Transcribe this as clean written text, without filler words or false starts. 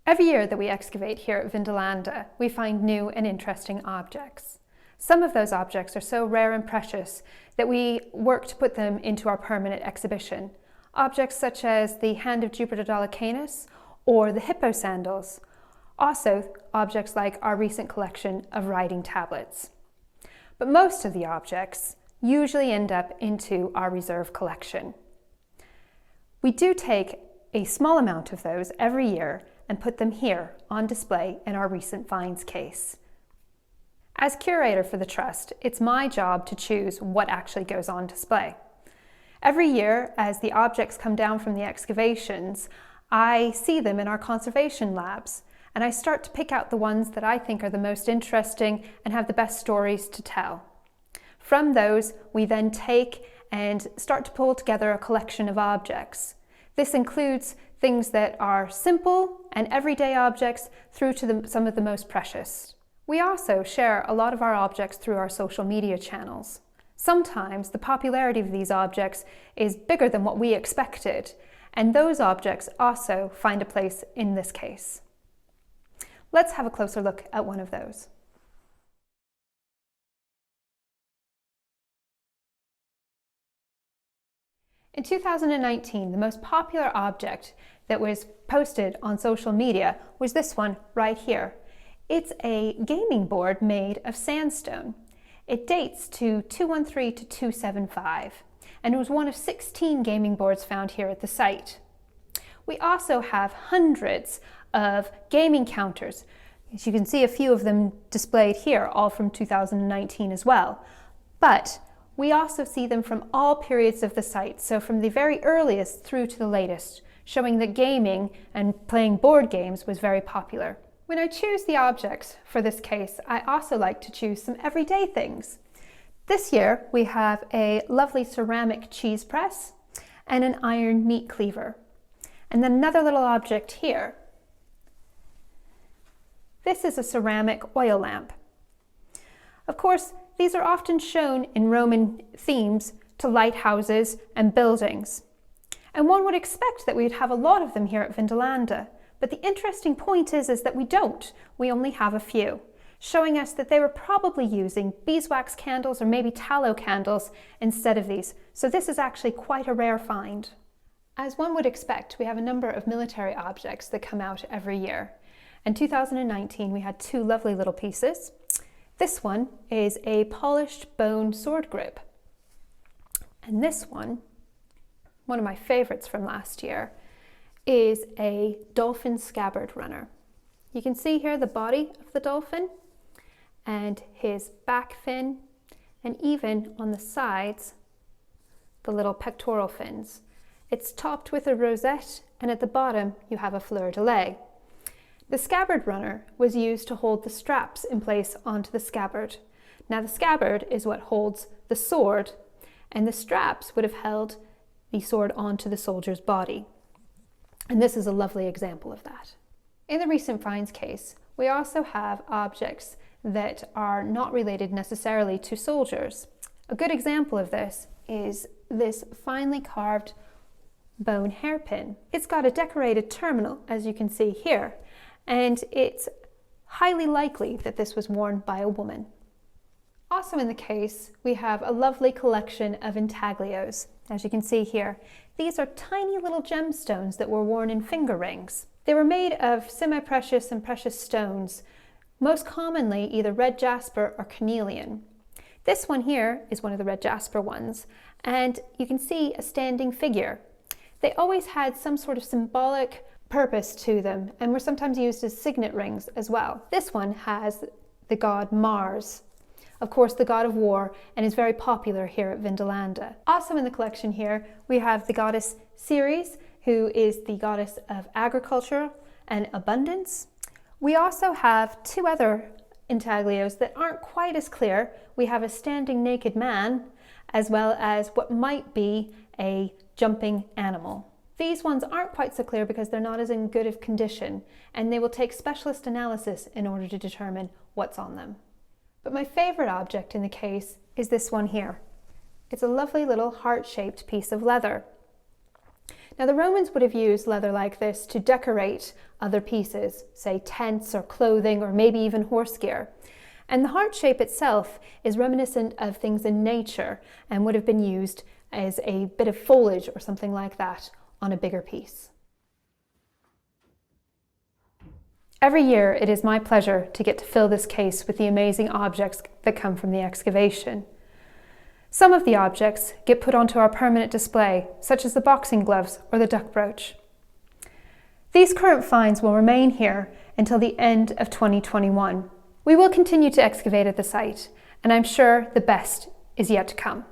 Every year that we excavate here at Vindolanda, we find new and interesting objects. Some of those objects are so rare and precious that we work to put them into our permanent exhibition. Objects such as the hand of Jupiter Dolicanus or the hippo sandals. Also, objects like our recent collection of writing tablets. But most of the objects usually end up into our reserve collection. We do take a small amount of those every year and put them here on display in our recent finds case. As curator for the Trust, it's my job to choose what actually goes on display. Every year, as the objects come down from the excavations, I see them in our conservation labs, and I start to pick out the ones that I think are the most interesting and have the best stories to tell. From those, we then take and start to pull together a collection of objects. This includes things that are simple and everyday objects through to some of the most precious. We also share a lot of our objects through our social media channels. Sometimes the popularity of these objects is bigger than what we expected, and those objects also find a place in this case. Let's have a closer look at one of those. In 2019, the most popular object that was posted on social media was this one right here. It's a gaming board made of sandstone. It dates to 213 to 275, and it was one of 16 gaming boards found here at the site. We also have hundreds of gaming counters. As you can see, a few of them displayed here, all from 2019 as well. But we also see them from all periods of the site, so from the very earliest through to the latest, showing that gaming and playing board games was very popular. When I choose the objects for this case, I also like to choose some everyday things. This year we have a lovely ceramic cheese press and an iron meat cleaver. And then another little object here. This is a ceramic oil lamp. Of course, these are often shown in Roman themes to lighthouses and buildings. And one would expect that we'd have a lot of them here at Vindolanda. But the interesting point is that we don't. We only have a few, showing us that they were probably using beeswax candles or maybe tallow candles instead of these. So this is actually quite a rare find. As one would expect, we have a number of military objects that come out every year. In 2019, we had two lovely little pieces. This one is a polished bone sword grip. And this one of my favorites from last year, is a dolphin scabbard runner. You can see here the body of the dolphin and his back fin, and even on the sides, the little pectoral fins. It's topped with a rosette, and at the bottom you have a fleur-de-lis. The scabbard runner was used to hold the straps in place onto the scabbard. Now the scabbard is what holds the sword, and the straps would have held the sword onto the soldier's body. And this is a lovely example of that. In the recent finds case, we also have objects that are not related necessarily to soldiers. A good example of this is this finely carved bone hairpin. It's got a decorated terminal, as you can see here, and it's highly likely that this was worn by a woman. Also in the case, we have a lovely collection of intaglios. As you can see here, these are tiny little gemstones that were worn in finger rings. They were made of semi-precious and precious stones, most commonly either red jasper or carnelian. This one here is one of the red jasper ones, and you can see a standing figure. They always had some sort of symbolic purpose to them and were sometimes used as signet rings as well. This one has the god Mars, of course the god of war, and is very popular here at Vindolanda. Also in the collection here we have the goddess Ceres, who is the goddess of agriculture and abundance. We also have two other intaglios that aren't quite as clear. We have a standing naked man, as well as what might be a jumping animal. These ones aren't quite so clear because they're not as in good of condition, and they will take specialist analysis in order to determine what's on them. But my favorite object in the case is this one here. It's a lovely little heart-shaped piece of leather. Now, the Romans would have used leather like this to decorate other pieces, say tents or clothing or maybe even horse gear. And the heart shape itself is reminiscent of things in nature and would have been used as a bit of foliage or something like that on a bigger piece. Every year it is my pleasure to get to fill this case with the amazing objects that come from the excavation. Some of the objects get put onto our permanent display, such as the boxing gloves or the duck brooch. These current finds will remain here until the end of 2021. We will continue to excavate at the site, and I'm sure the best is yet to come.